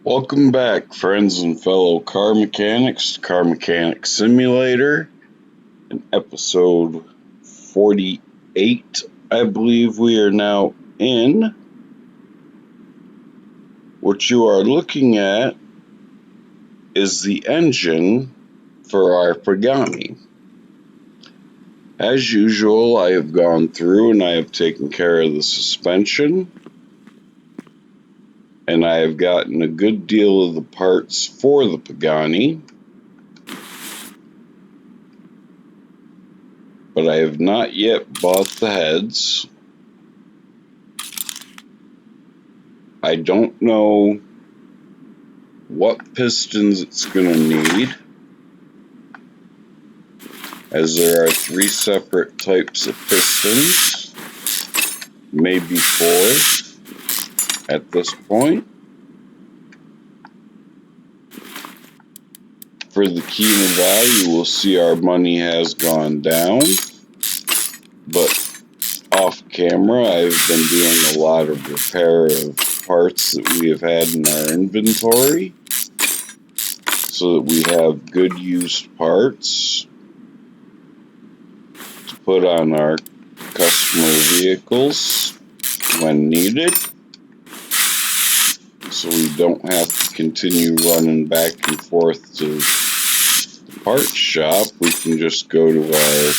Welcome back, friends and fellow car mechanics, to Car Mechanic Simulator, in episode 48, I believe we are now in. What you are looking at is the engine for our Pagani. As usual, I have gone through and I have taken care of the suspension, and I have gotten a good deal of the parts for the Pagani. But I have not yet bought the heads. I don't know what pistons it's going to need, as there are 3 separate types of pistons, maybe 4 at this point. For the key to value, we'll see our money has gone down, but off camera I've been doing a lot of repair of parts that we have had in our inventory, so that we have good used parts to put on our customer vehicles when needed, so we don't have to continue running back and forth to the parts shop. We can just go to our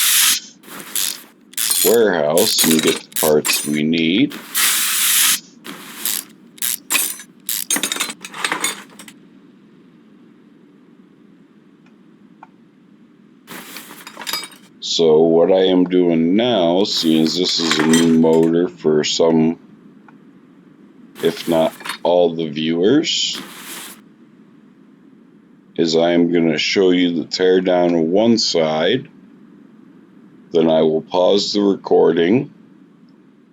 warehouse and get the parts we need. So what I am doing now, seeing as this is a new motor for some, if not all the viewers, is I am going to show you the teardown of one side, then I will pause the recording,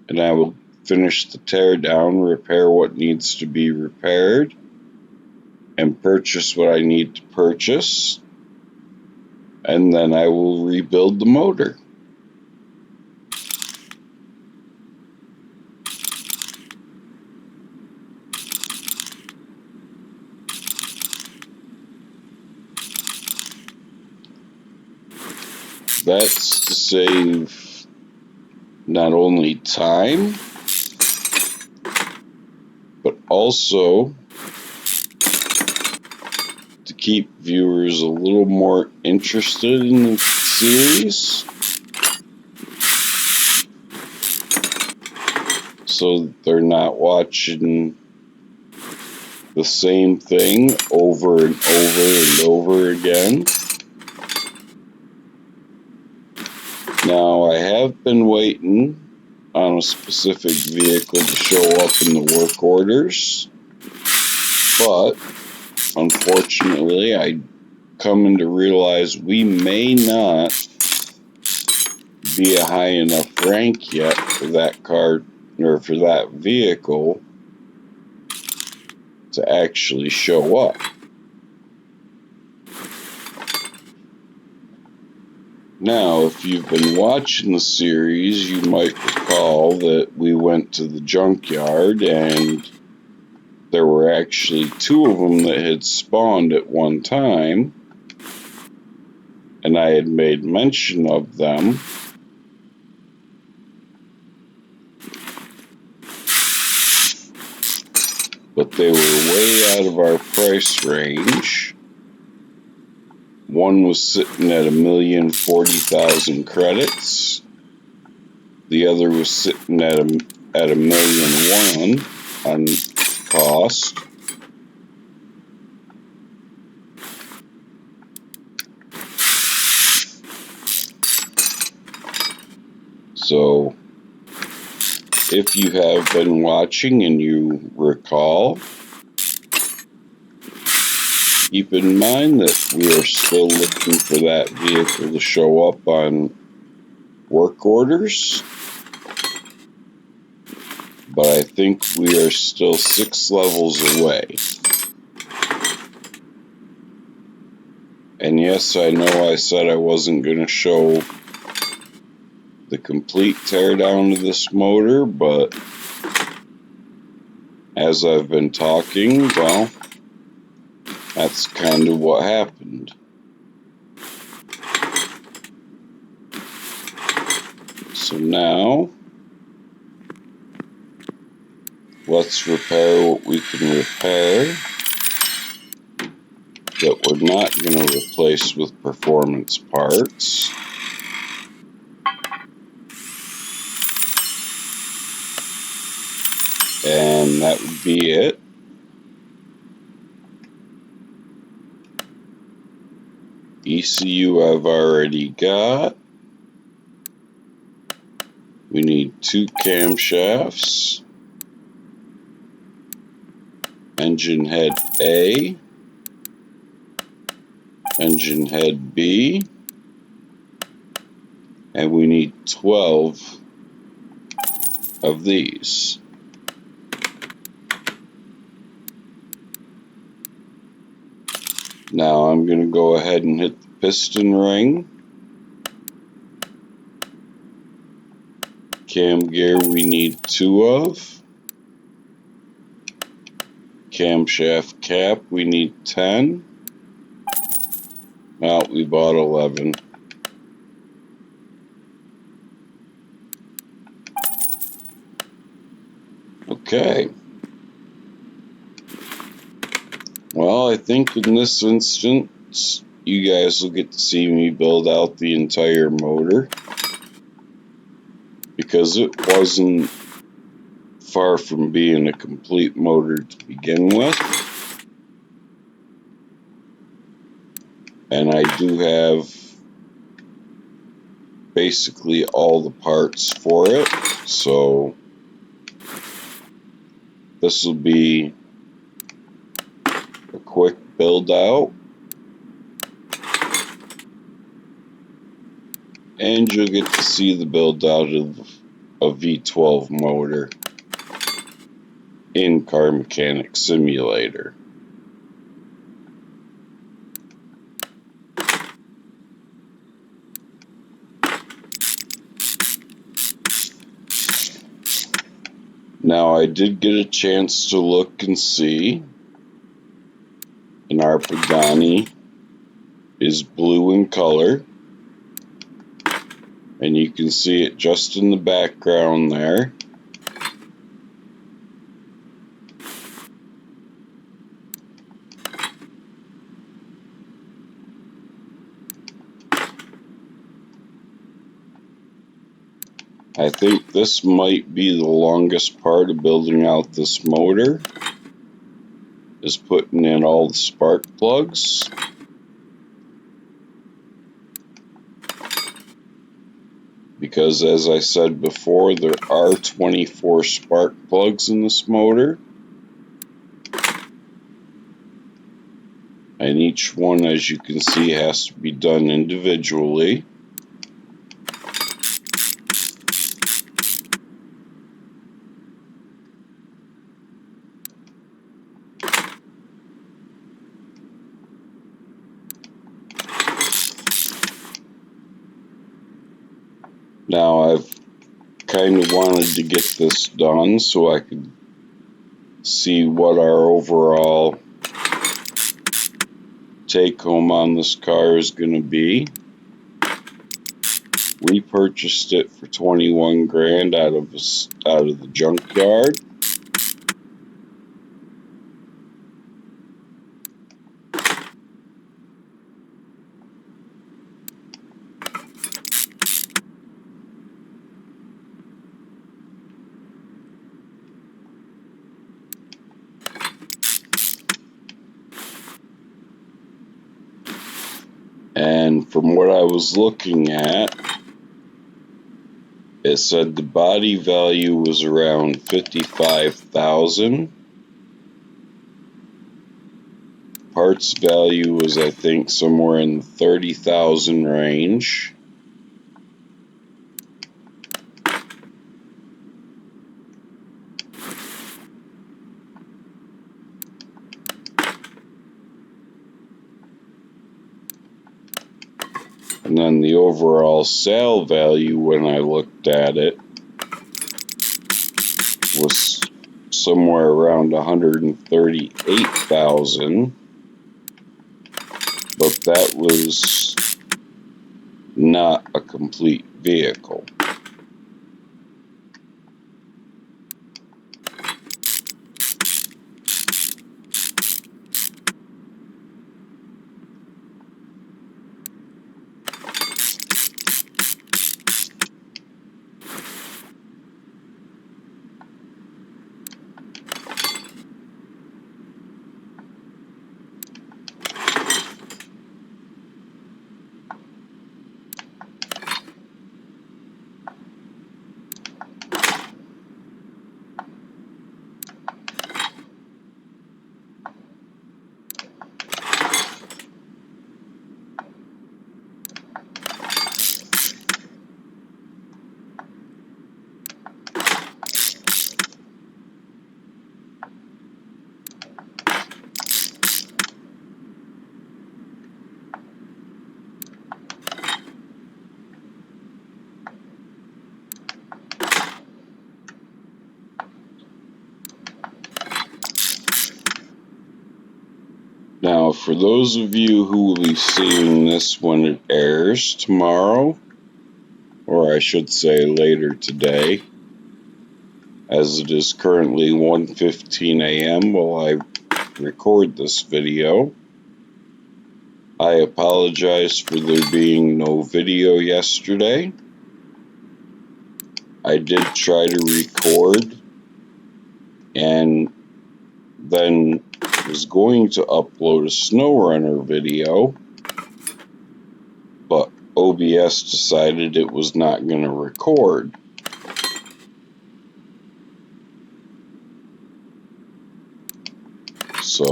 and I will finish the teardown, repair what needs to be repaired, and purchase what I need to purchase, and then I will rebuild the motor. That's to save not only time, but also to keep viewers a little more interested in the series, so that they're not watching the same thing over and over and over again. Now, I have been waiting on a specific vehicle to show up in the work orders, but unfortunately, I coming to realize we may not be a high enough rank yet for that car, or for that vehicle, to actually show up. Now, if you've been watching the series, you might recall that we went to the junkyard and there were actually 2 of them that had spawned at one time, and I had made mention of them. But they were way out of our price range. One was sitting at 1,040,000 credits. The other was sitting at $1,000,001 on cost. So, if you have been watching and you recall, keep in mind that we are still looking for that vehicle to show up on work orders, but I think we are still 6 levels away. And yes, I know I said I wasn't going to show the complete teardown of this motor, but as I've been talking, well, That's kind of what happened. So now, let's repair what we can repair that we're not going to replace with performance parts. And that would be it. ECU I've already got. We need 2 camshafts. Engine head A. Engine head B. And we need 12 of these. Now I'm going to go ahead and hit the piston ring. Cam gear we need 2 of. Camshaft cap we need 10. Well, we bought 11. Okay. Well, I think in this instance, you guys will get to see me build out the entire motor, because it wasn't far from being a complete motor to begin with. And I do have basically all the parts for it, so this will be a quick build out, and you'll get to see the build out of a V12 motor in Car Mechanic Simulator. Now, I did get a chance to look and see, and our Pagani is blue in color, and you can see it just in the background there. I think this might be the longest part of building out this motor, is putting in all the spark plugs. Because as I said before, there are 24 spark plugs in this motor. And each one, as you can see, has to be done individually. Now, I've kind of wanted to get this done so I could see what our overall take home on this car is going to be. We purchased it for 21 grand out of the junkyard. And from what I was looking at, it said the body value was around $55,000. Parts value was, I think, somewhere in the $30,000 range. And then the overall sale value, when I looked at it, was somewhere around $138,000. that was not a complete vehicle. Now, for those of you who will be seeing this when it airs tomorrow, or I should say later today, as it is currently 1:15 a.m. while I record this video, I apologize for there being no video yesterday. I did try to record and then was going to upload a SnowRunner video, but OBS decided it was not going to record. So,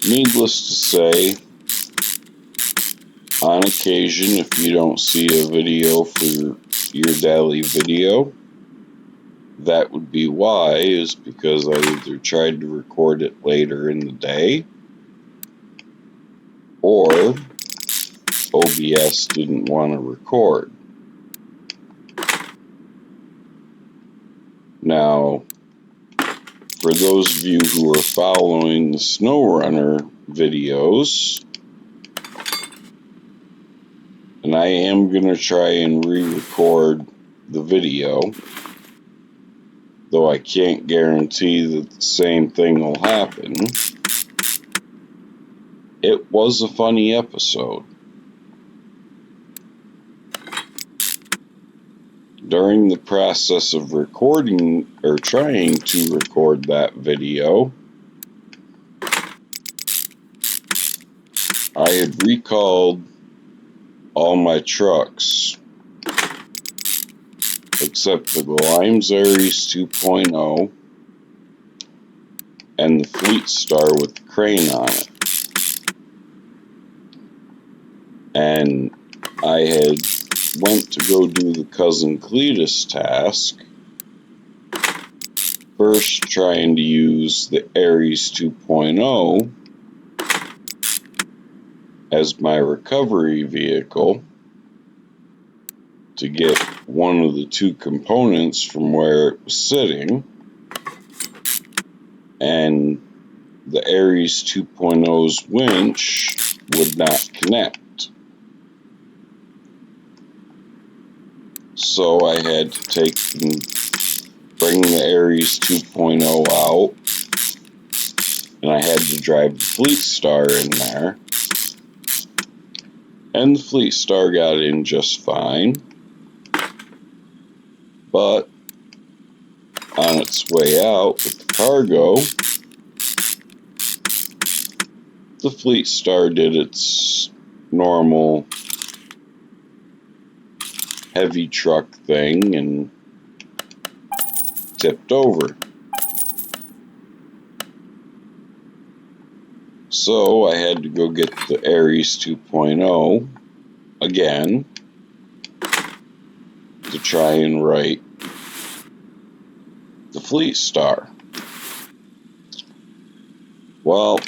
needless to say, on occasion, if you don't see a video for your daily video, that would be why, is because I either tried to record it later in the day, or OBS didn't want to record. Now, for those of you who are following the SnowRunner videos, and I am going to try and re-record the video, though I can't guarantee that the same thing will happen. It was a funny episode. During the process of recording, or trying to record that video, I had recalled all my trucks except the Grimes Aries 2.0 and the Fleet Star with the crane on it. And I had went to go do the Cousin Cletus task, first trying to use the Aries 2.0 as my recovery vehicle to get one of the two components from where it was sitting, and the Aries 2.0's winch would not connect. So I had to bring the Aries 2.0 out, and I had to drive the Fleet Star in there. And the Fleet Star got in just fine, but on its way out with the cargo, the Fleet Star did its normal heavy truck thing and tipped over. So I had to go get the Aries 2.0 again to try and right the Fleet Star. Well,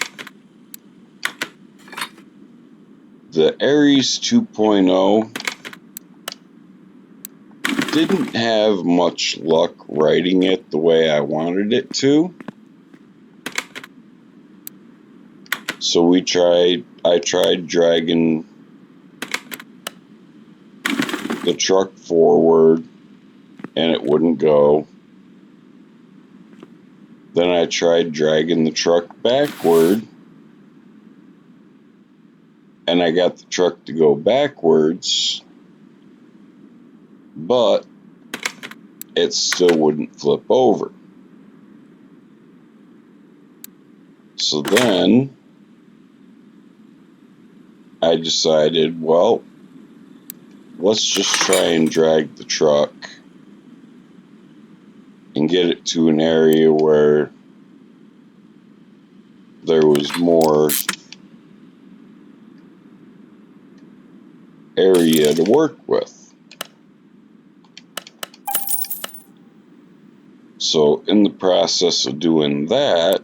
the Aries 2.0 didn't have much luck writing it the way I wanted it to. So I tried dragging the truck forward and it wouldn't go. Then I tried dragging the truck backward and I got the truck to go backwards, but it still wouldn't flip over. So then I decided, well, let's just try and drag the truck and get it to an area where there was more area to work with. So in the process of doing that,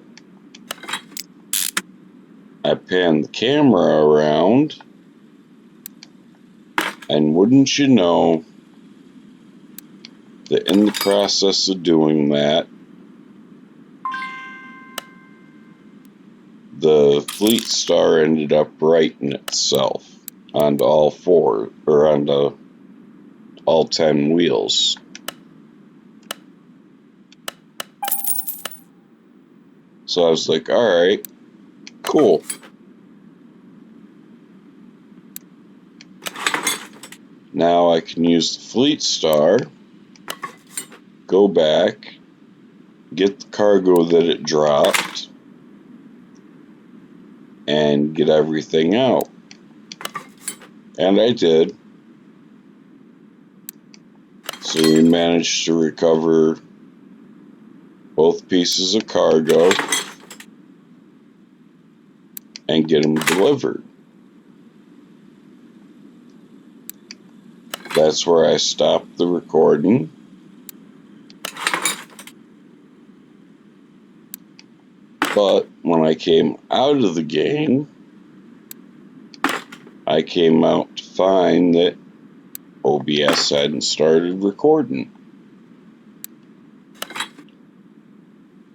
I panned the camera around, and wouldn't you know that in the process of doing that, the Fleet Star ended up righting itself onto all four, or onto all 10 wheels. So I was like, alright, cool. Now I can use the Fleet Star, go back, get the cargo that it dropped, and get everything out. And I did. So we managed to recover both pieces of cargo and get them delivered. That's where I stopped the recording. But when I came out of the game, I came out to find that OBS hadn't started recording.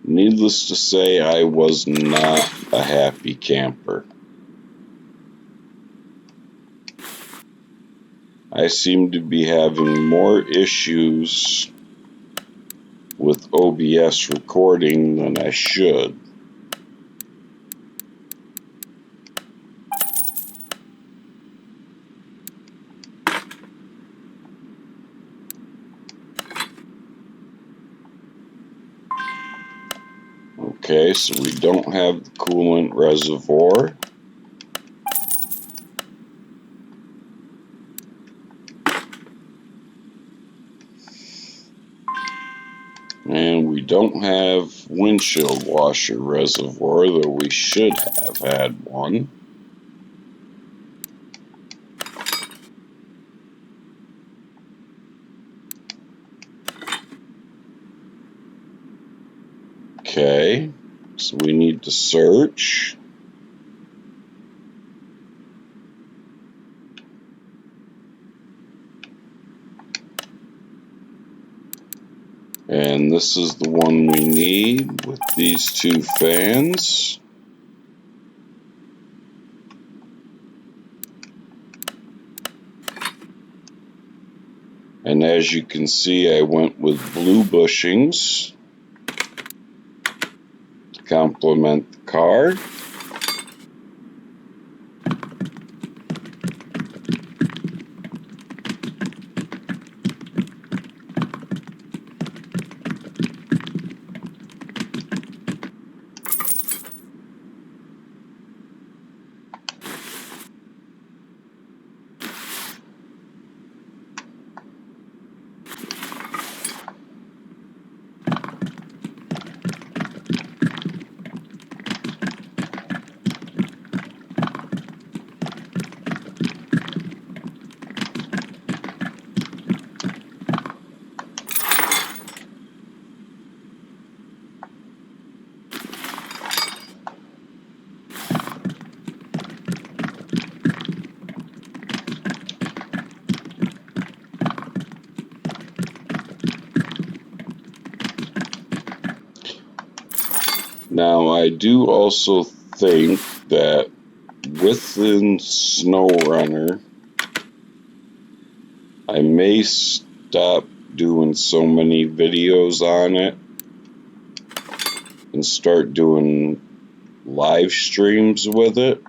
Needless to say, I was not a happy camper. I seem to be having more issues with OBS recording than I should. Okay, so we don't have the coolant reservoir. And we don't have windshield washer reservoir, though we should have had one. Okay, so we need to search. And this is the one we need with these two fans. And as you can see, I went with blue bushings to complement the car. Now, I do also think that within SnowRunner, I may stop doing so many videos on it and start doing live streams with it,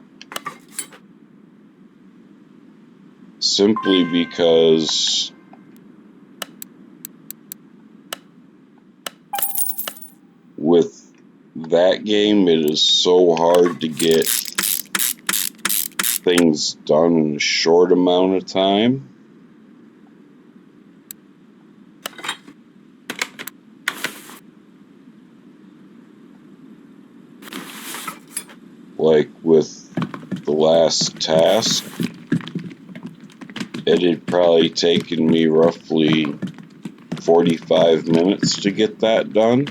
simply because with that game it is so hard to get things done in a short amount of time. Like with the last task, it had probably taken me roughly 45 minutes to get that done.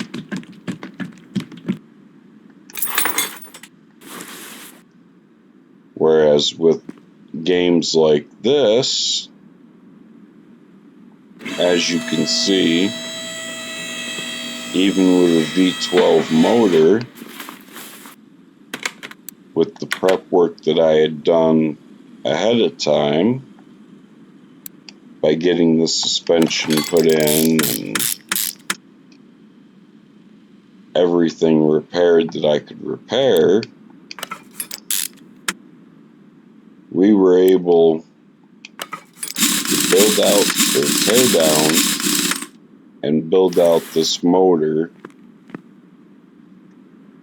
Whereas with games like this, as you can see, even with a V12 motor, with the prep work that I had done ahead of time, by getting the suspension put in and everything repaired that I could repair, we were able to build out or tear down and build out this motor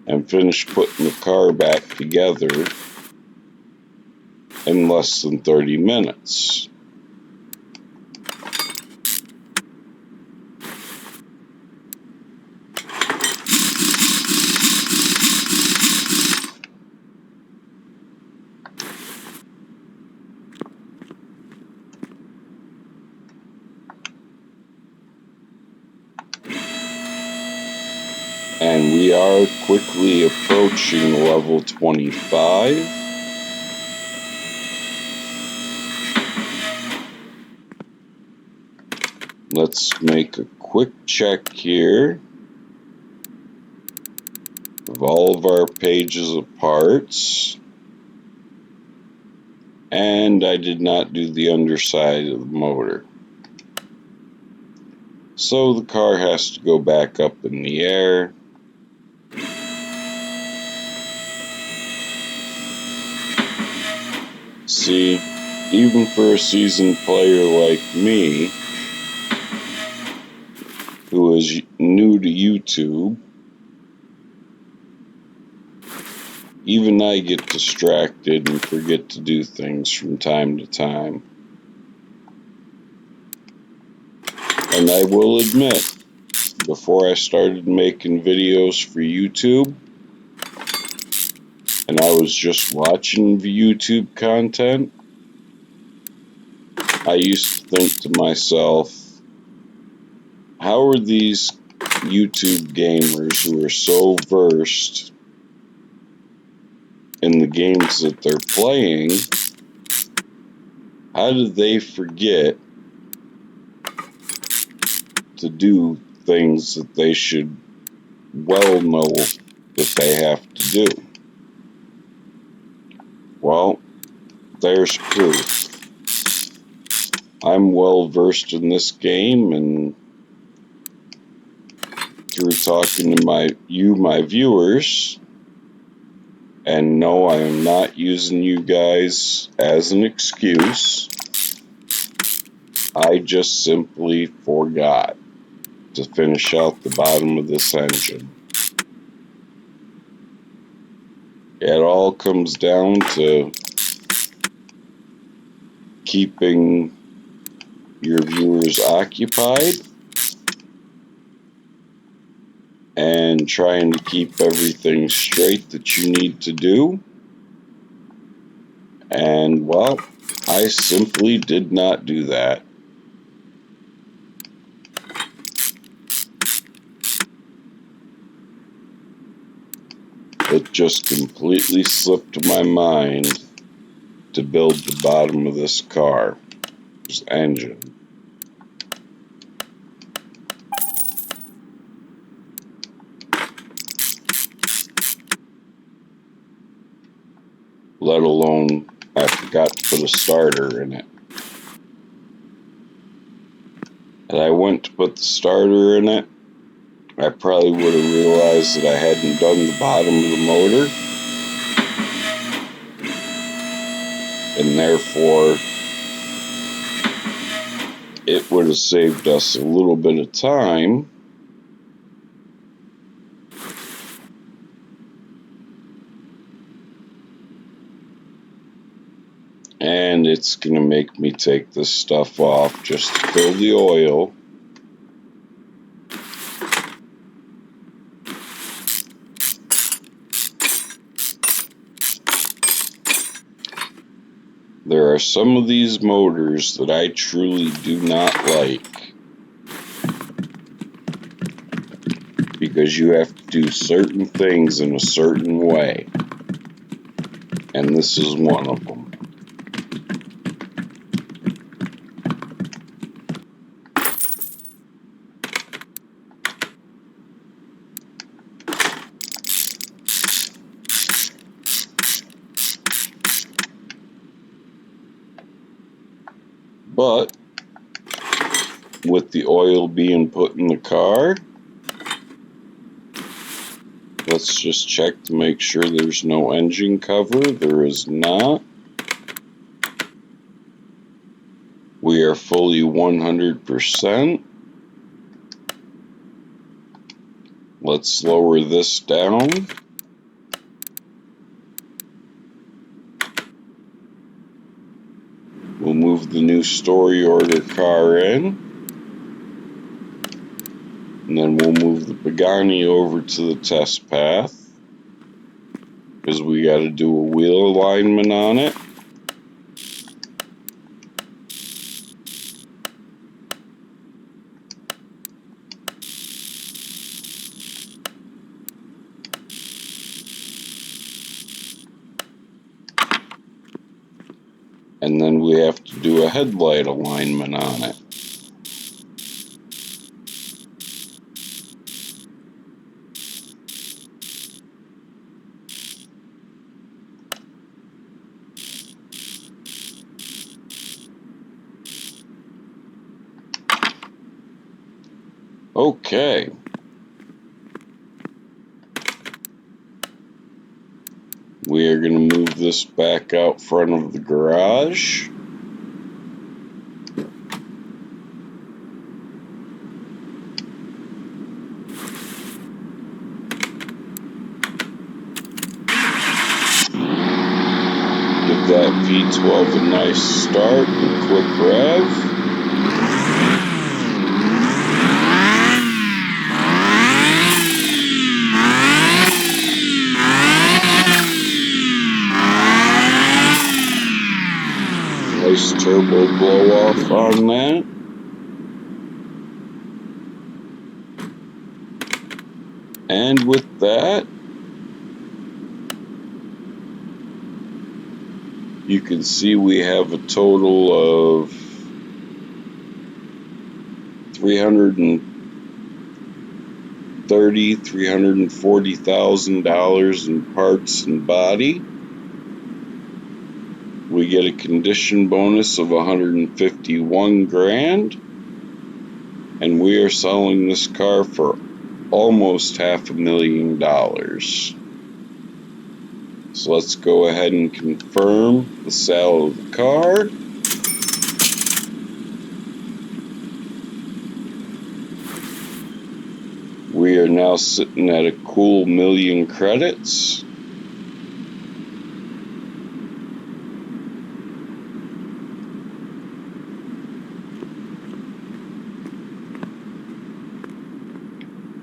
and finish putting the car back together in less than 30 minutes. And we are quickly approaching level 25. Let's make a quick check here of all of our pages of parts. And I did not do the underside of the motor. So the car has to go back up in the air. See, even for a seasoned player like me, who is new to YouTube, even I get distracted and forget to do things from time to time. And I will admit, before I started making videos for YouTube, and I was just watching YouTube content, I used to think to myself, how are these YouTube gamers who are so versed in the games that they're playing, how do they forget to do things that they should well know that they have to do? Well, there's proof. I'm well versed in this game, and through talking to my viewers, and no, I am not using you guys as an excuse. I just simply forgot to finish out the bottom of this engine. It all comes down to keeping your viewers occupied and trying to keep everything straight that you need to do. And, well, I simply did not do that. It just completely slipped my mind to build the bottom of this car's engine. put a starter in it. And I went to put the starter in it, I probably would have realized that I hadn't done the bottom of the motor, and therefore it would have saved us a little bit of time. And it's going to make me take this stuff off just to fill the oil. There are some of these motors that I truly do not like, because you have to do certain things in a certain way, and this is one of them. But with the oil being put in the car, let's just check to make sure there's no engine cover. There is not. We are fully 100%. Let's lower this down. We'll move the new story order car in. And then we'll move the Pagani over to the test path, because we got to do a wheel alignment on it. And then we have to do a headlight alignment on it. Okay. We are going to move this back out front of the garage. Give that V12 a nice start and quick rev. Nice turbo blow off on that. And with that, you can see we have a total of $340,000 in parts and body. We get a condition bonus of $151,000, and we are selling this car for almost $500,000. So let's go ahead and confirm the sale of the car. We are now sitting at a cool 1,000,000 credits.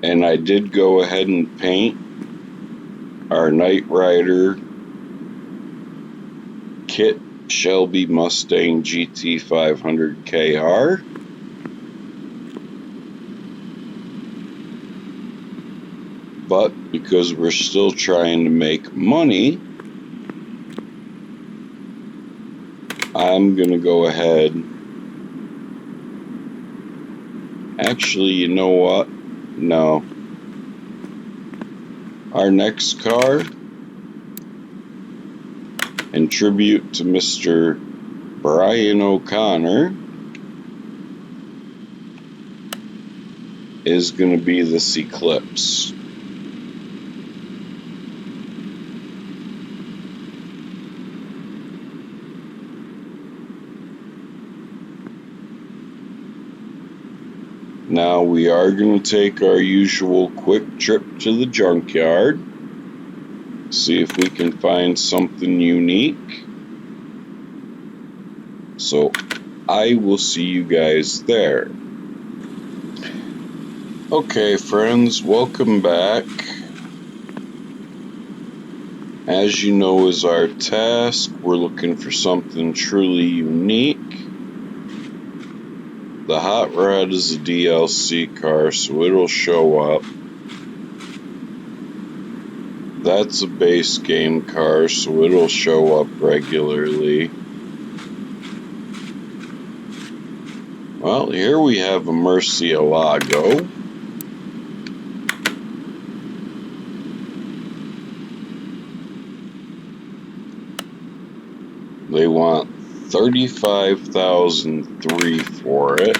And I did go ahead and paint our Knight Rider Kit Shelby Mustang GT 500 KR. But because we're still trying to make money, I'm going to go ahead. Actually, you know what? No. Our next car, in tribute to Mr. Brian O'Connor is going to be this Eclipse. Now we are going to take our usual quick trip to the junkyard, see if we can find something unique. So I will see you guys there. Okay, friends, welcome back. As you know is our task, we're looking for something truly unique. The Hot Rod is a DLC car, so it'll show up. That's a base game car, so it'll show up regularly. Well, here we have a Murcielago. They want $35,003 for it.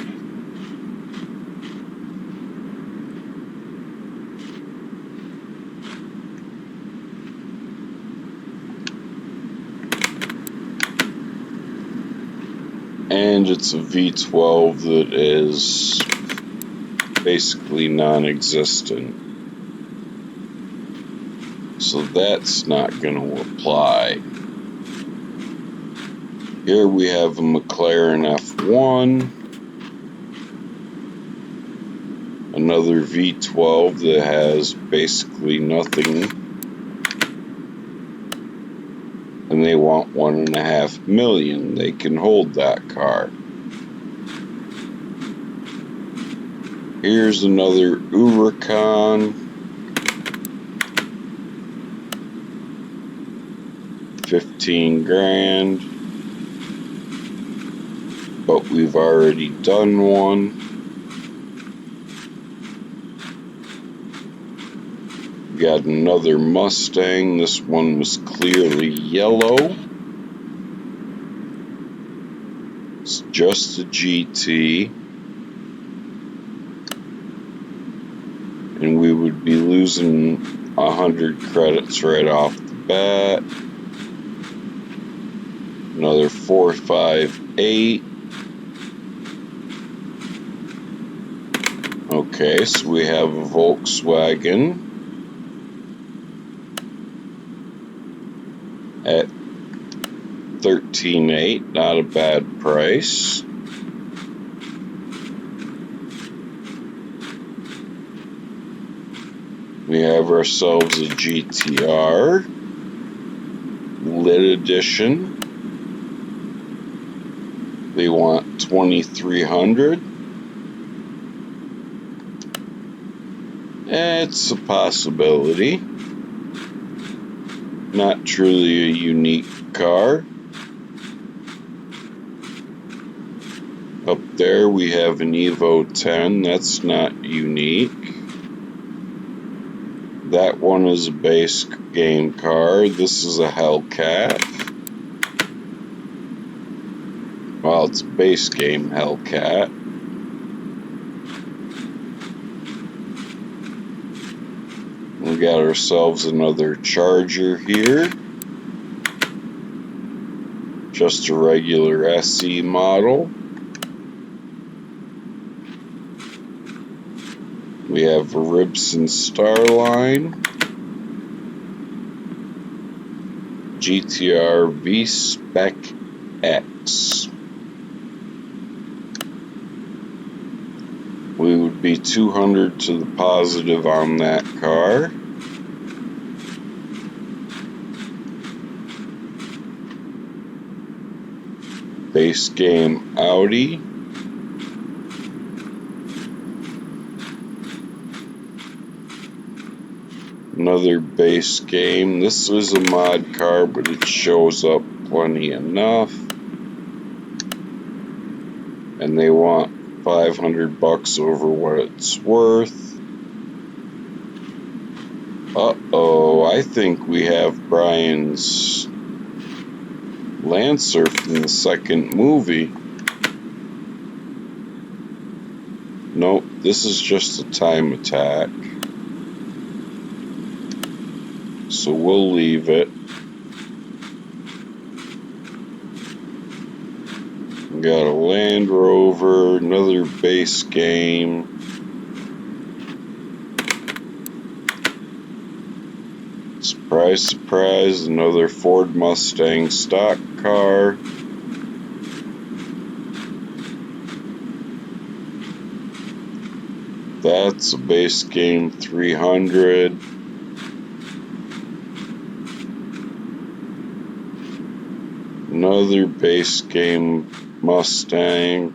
And it's a V12 that is basically non-existent. So that's not going to apply. Here we have a McLaren F1. Another V12 that has basically nothing. And they want $1.5 million. They can hold that car. Here's another Huracan. 15 grand. But we've already done one. Got another Mustang. This one was clearly yellow. It's just a GT. And we would be losing 100 credits right off the bat. Another 458. Okay, so we have a Volkswagen at $13,800, not a bad price. We have ourselves a GTR Lit Edition. They want $2,300. It's a possibility. Not truly a unique car. Up there we have an Evo 10. That's not unique. That one is a base game car. This is a Hellcat. Well, it's a base game Hellcat. We got ourselves another Charger here. Just a regular SE model. We have a Ribson Starline. GTR V-Spec X. We would be 200 to the positive on that car. Base game Audi. Another base game. This is a mod car, but it shows up plenty enough. And they want $500 over what it's worth. Uh-oh, I think we have Brian's Lancer from the second movie. Nope, this is just a time attack. So we'll leave it. We got a Land Rover, another base game. Surprise, surprise, another Ford Mustang stock car. That's a base game 300. Another base game Mustang.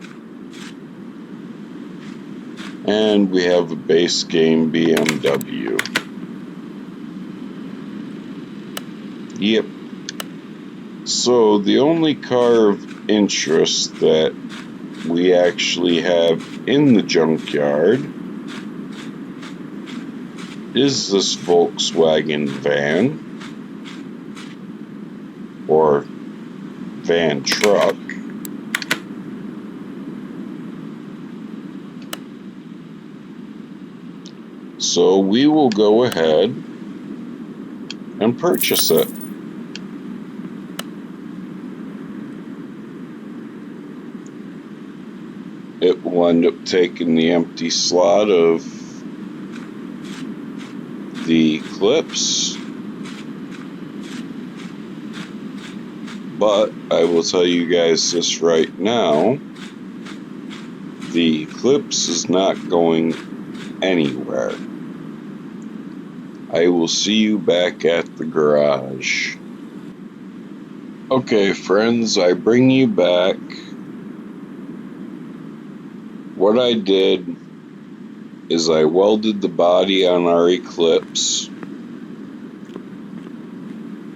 And we have a base game BMW. Yep. So the only car of interest that we actually have in the junkyard is this Volkswagen van, or van truck. So we will go ahead and purchase it. It will end up taking the empty slot of the clips, but I will tell you guys this right now, the Eclipse is not going anywhere. I will see you back at the garage. Okay, friends, I bring you back. What I did is I welded the body on our Eclipse.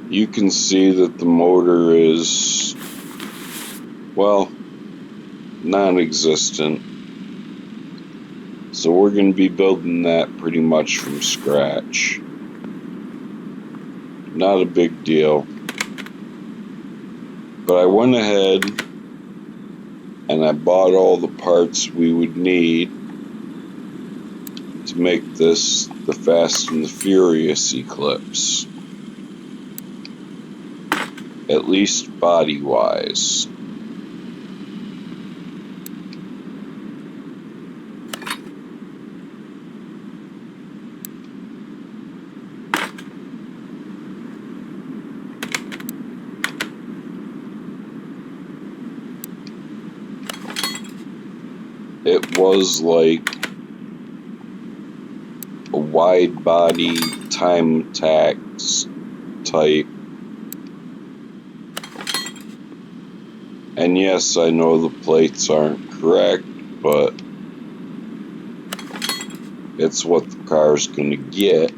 You can see that the motor is, well, non-existent. So we're going to be building that pretty much from scratch. Not a big deal. But I went ahead and I bought all the parts we would need to make this the Fast and the Furious Eclipse. At least body-wise. It was like a wide body time tax type. And yes, I know the plates aren't correct, but it's what the car's gonna get.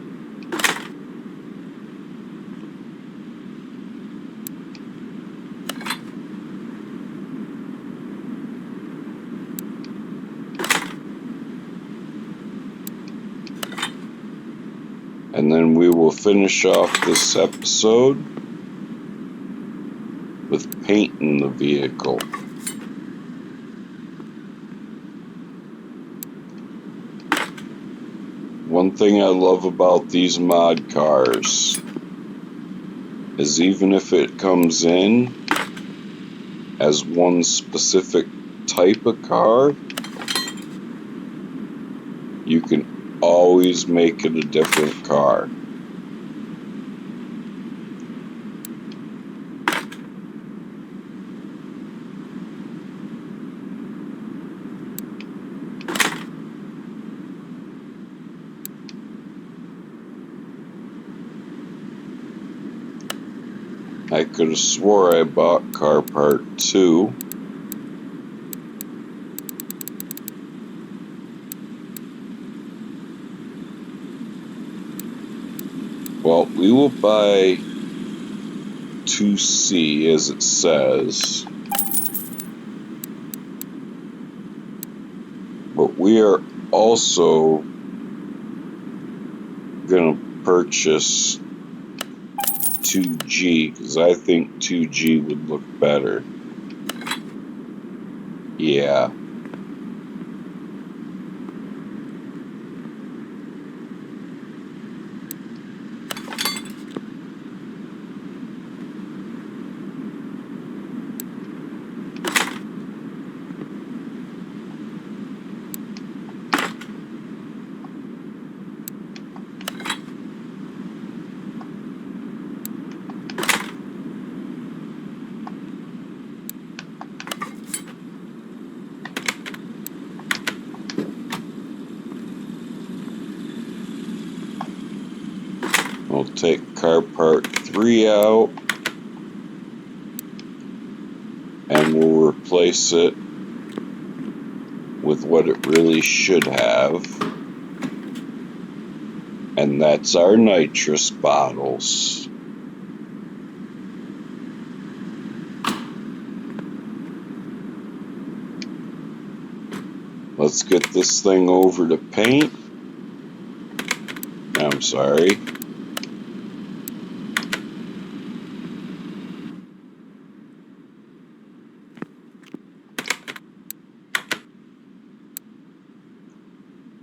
And then we will finish off this episode with painting the vehicle. One thing I love about these mod cars is even if it comes in as one specific type of car, you can always make it a different car. I could have swore I bought car part 2. Well, we will buy 2C as it says. But we are also going to purchase 2G because I think 2G would look better. Yeah. We'll take car part 3 out and we'll replace it with what it really should have, and that's our nitrous bottles. Let's get this thing over to paint. I'm sorry.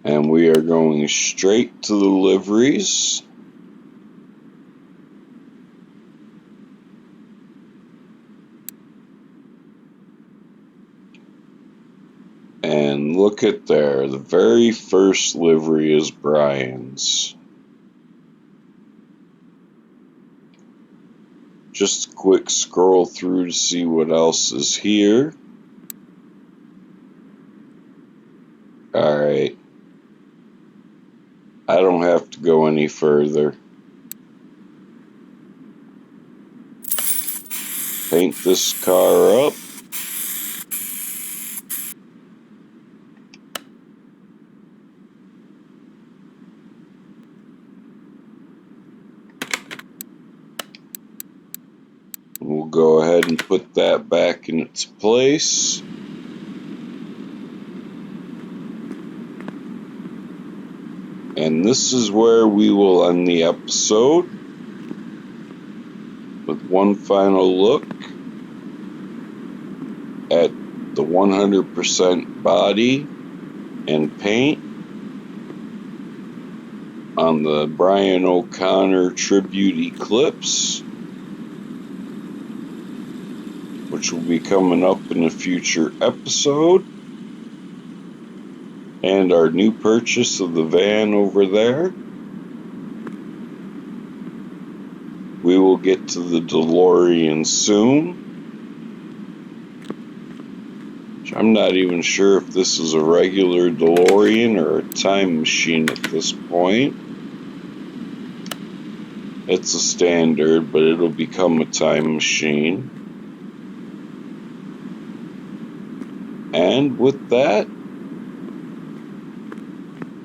And we are going straight to the liveries. And look at there, the very first livery is Brian's. Just a quick scroll through to see what else is here. Alright. I don't have to go any further. Paint this car up. We'll go ahead and put that back in its place. And this is where we will end the episode with one final look at the 100% body and paint on the Brian O'Connor Tribute Eclipse, which will be coming up in a future episode, and our new purchase of the van over there. We will get to the DeLorean soon. I'm not even sure if this is a regular DeLorean or a time machine at this point. It's a standard, but it'll become a time machine. And with that,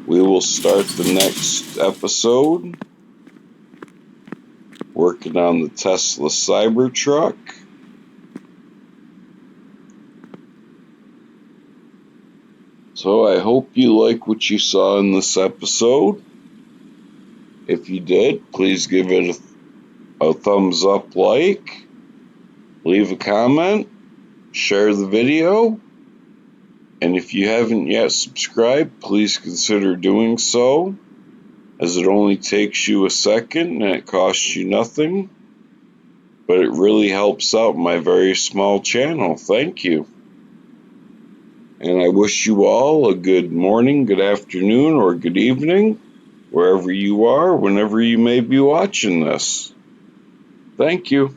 we will start the next episode working on the Tesla Cybertruck. So I hope you like what you saw in this episode. If you did, please give it a thumbs up, like, leave a comment, share the video, and if you haven't yet subscribed, please consider doing so, as it only takes you a second and it costs you nothing, but it really helps out my very small channel. Thank you. And I wish you all a good morning, good afternoon, or good evening, wherever you are, whenever you may be watching this. Thank you.